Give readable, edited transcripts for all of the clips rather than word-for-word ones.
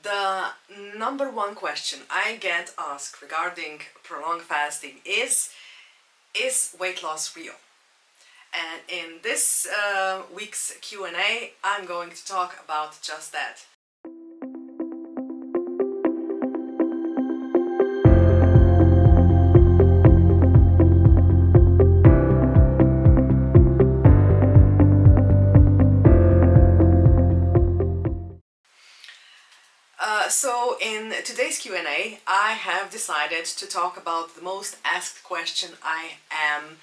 The number one question I get asked regarding prolonged fasting is weight loss real? And in this week's Q&A, I'm going to talk about just that. So in today's Q&A, I have decided to talk about the most asked question I am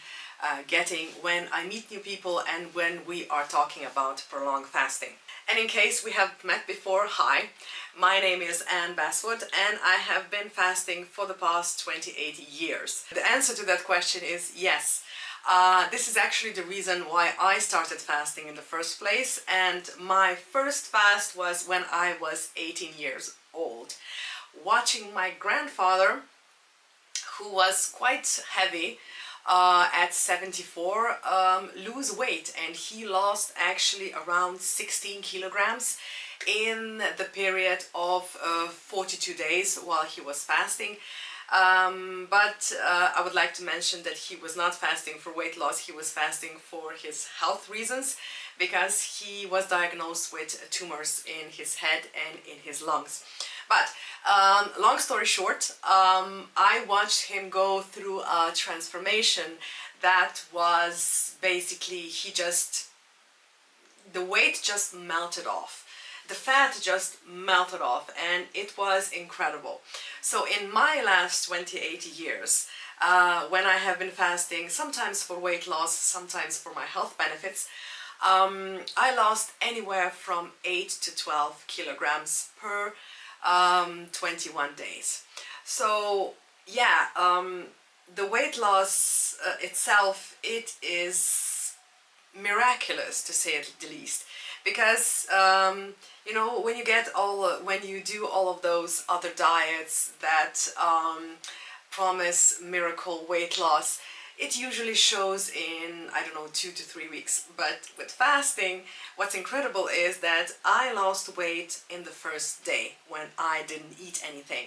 getting when I meet new people and when we are talking about prolonged fasting. And in case we have met before, hi, my name is Basswood and I have been fasting for the past 28 years. The answer to that question is yes. This is actually the reason why I started fasting in the first place, and my first fast was when I was 18 years old, watching my grandfather, who was quite heavy, at 74, lose weight, and he lost actually around 16 kilograms in the period of 42 days while he was fasting. But I would like to mention that he was not fasting for weight loss, he was fasting for his health reasons, because he was diagnosed with tumors in his head and in his lungs. But long story short, I watched him go through a transformation that was basically, the weight just melted off. The fat just melted off, and it was incredible. So in my last 28 years, when I have been fasting, sometimes for weight loss, sometimes for my health benefits, I lost anywhere from 8 to 12 kilograms per 21 days. So yeah, the weight loss itself, it is miraculous, to say it the least, because you know, when you do all of those other diets that promise miracle weight loss, it usually shows in, I don't know, 2 to 3 weeks. But with fasting, what's incredible is that I lost weight in the first day when I didn't eat anything,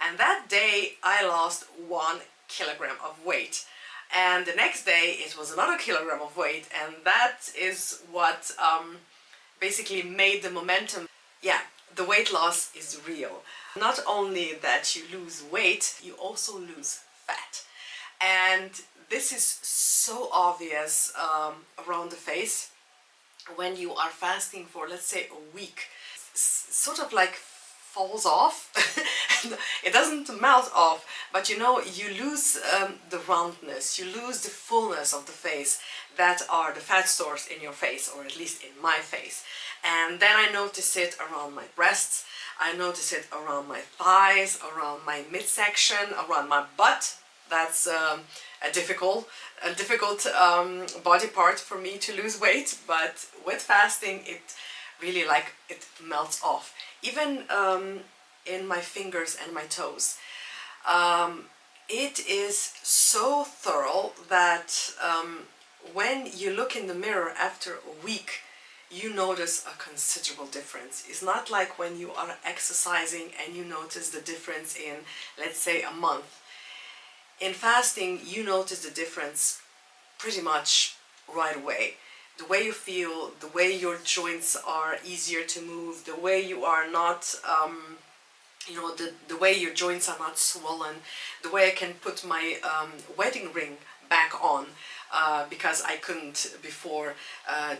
and that day I lost 1 kilogram of weight. And the next day it was another kilogram of weight, and that is what basically made the momentum. Yeah, the weight loss is real. Not only that you lose weight, you also lose fat. And this is so obvious around the face when you are fasting for, let's say, a week. Sort of like falls off. It doesn't melt off, but you know, you lose the roundness, you lose the fullness of the face that are the fat stores in your face, or at least in my face. And then I notice it around my breasts, I notice it around my thighs, around my midsection, around my butt. That's a difficult body part for me to lose weight, but with fasting it really, it melts off. Even in my fingers and my toes. It is so thorough that when you look in the mirror after a week, you notice a considerable difference. It's not like when you are exercising and you notice the difference in, let's say, a month. In fasting, you notice the difference pretty much right away. The way you feel, the way your joints are easier to move, the way you are not, you know, the way your joints are not swollen, the way I can put my wedding ring back on, because I couldn't before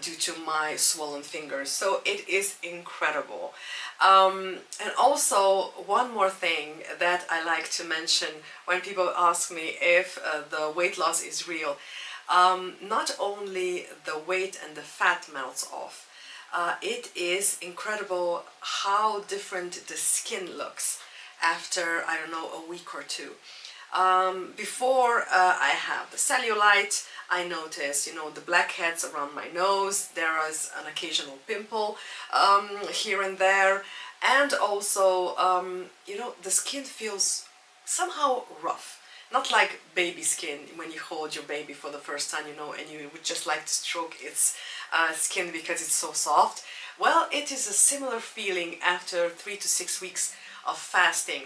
due to my swollen fingers. So it is incredible. And also, one more thing that I like to mention when people ask me if the weight loss is real. Not only the weight and the fat melts off, it is incredible how different the skin looks after, I don't know, a week or two. Before I have the cellulite, I notice, you know, the blackheads around my nose, there is an occasional pimple here and there, and also, you know, the skin feels somehow rough. not like baby skin when you hold your baby for the first time, you know, and you would just like to stroke its skin because it's so soft. Well, it is a similar feeling after 3 to 6 weeks of fasting.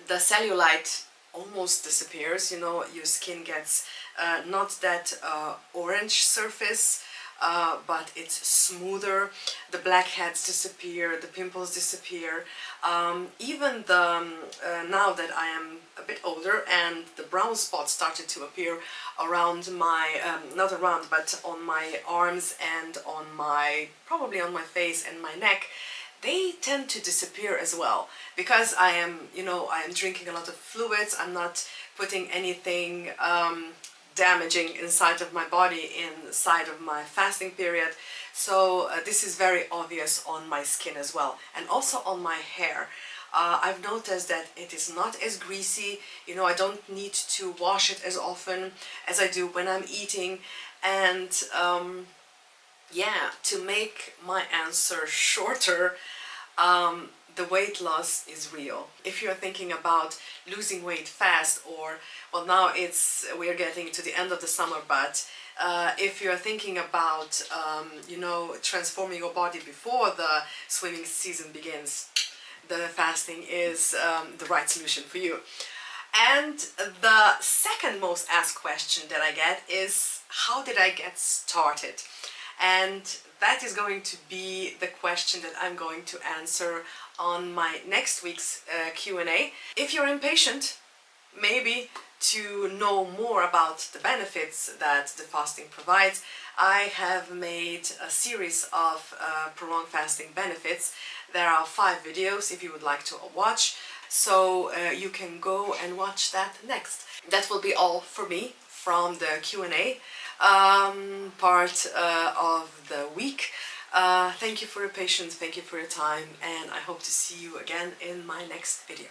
The cellulite almost disappears, you know, your skin gets not that orange surface, but it's smoother. The blackheads disappear, the pimples disappear. Even the now that I am a bit older and the brown spots started to appear around my, not around, but on my arms and on my, probably on my face and my neck, they tend to disappear as well, because I am, you know, I am drinking a lot of fluids. I'm not putting anything damaging inside of my body inside of my fasting period. So this is very obvious on my skin as well, and also on my hair. I've noticed that it is not as greasy, you know, I don't need to wash it as often as I do when I'm eating. And yeah, to make my answer shorter, the weight loss is real. If you're thinking about losing weight fast, or, well, now we're getting to the end of the summer, but if you're thinking about, you know, transforming your body before the swimming season begins, the fasting is the right solution for you. And the second most asked question that I get is, how did I get started? And that is going to be the question that I'm going to answer on my next week's Q&A. If you're impatient, maybe to know more about the benefits that the fasting provides, I have made a series of prolonged fasting benefits. There are 5 videos if you would like to watch, so you can go and watch that next. That will be all for me from the Q&A part of the week. Thank you for your patience, thank you for your time, and I hope to see you again in my next video.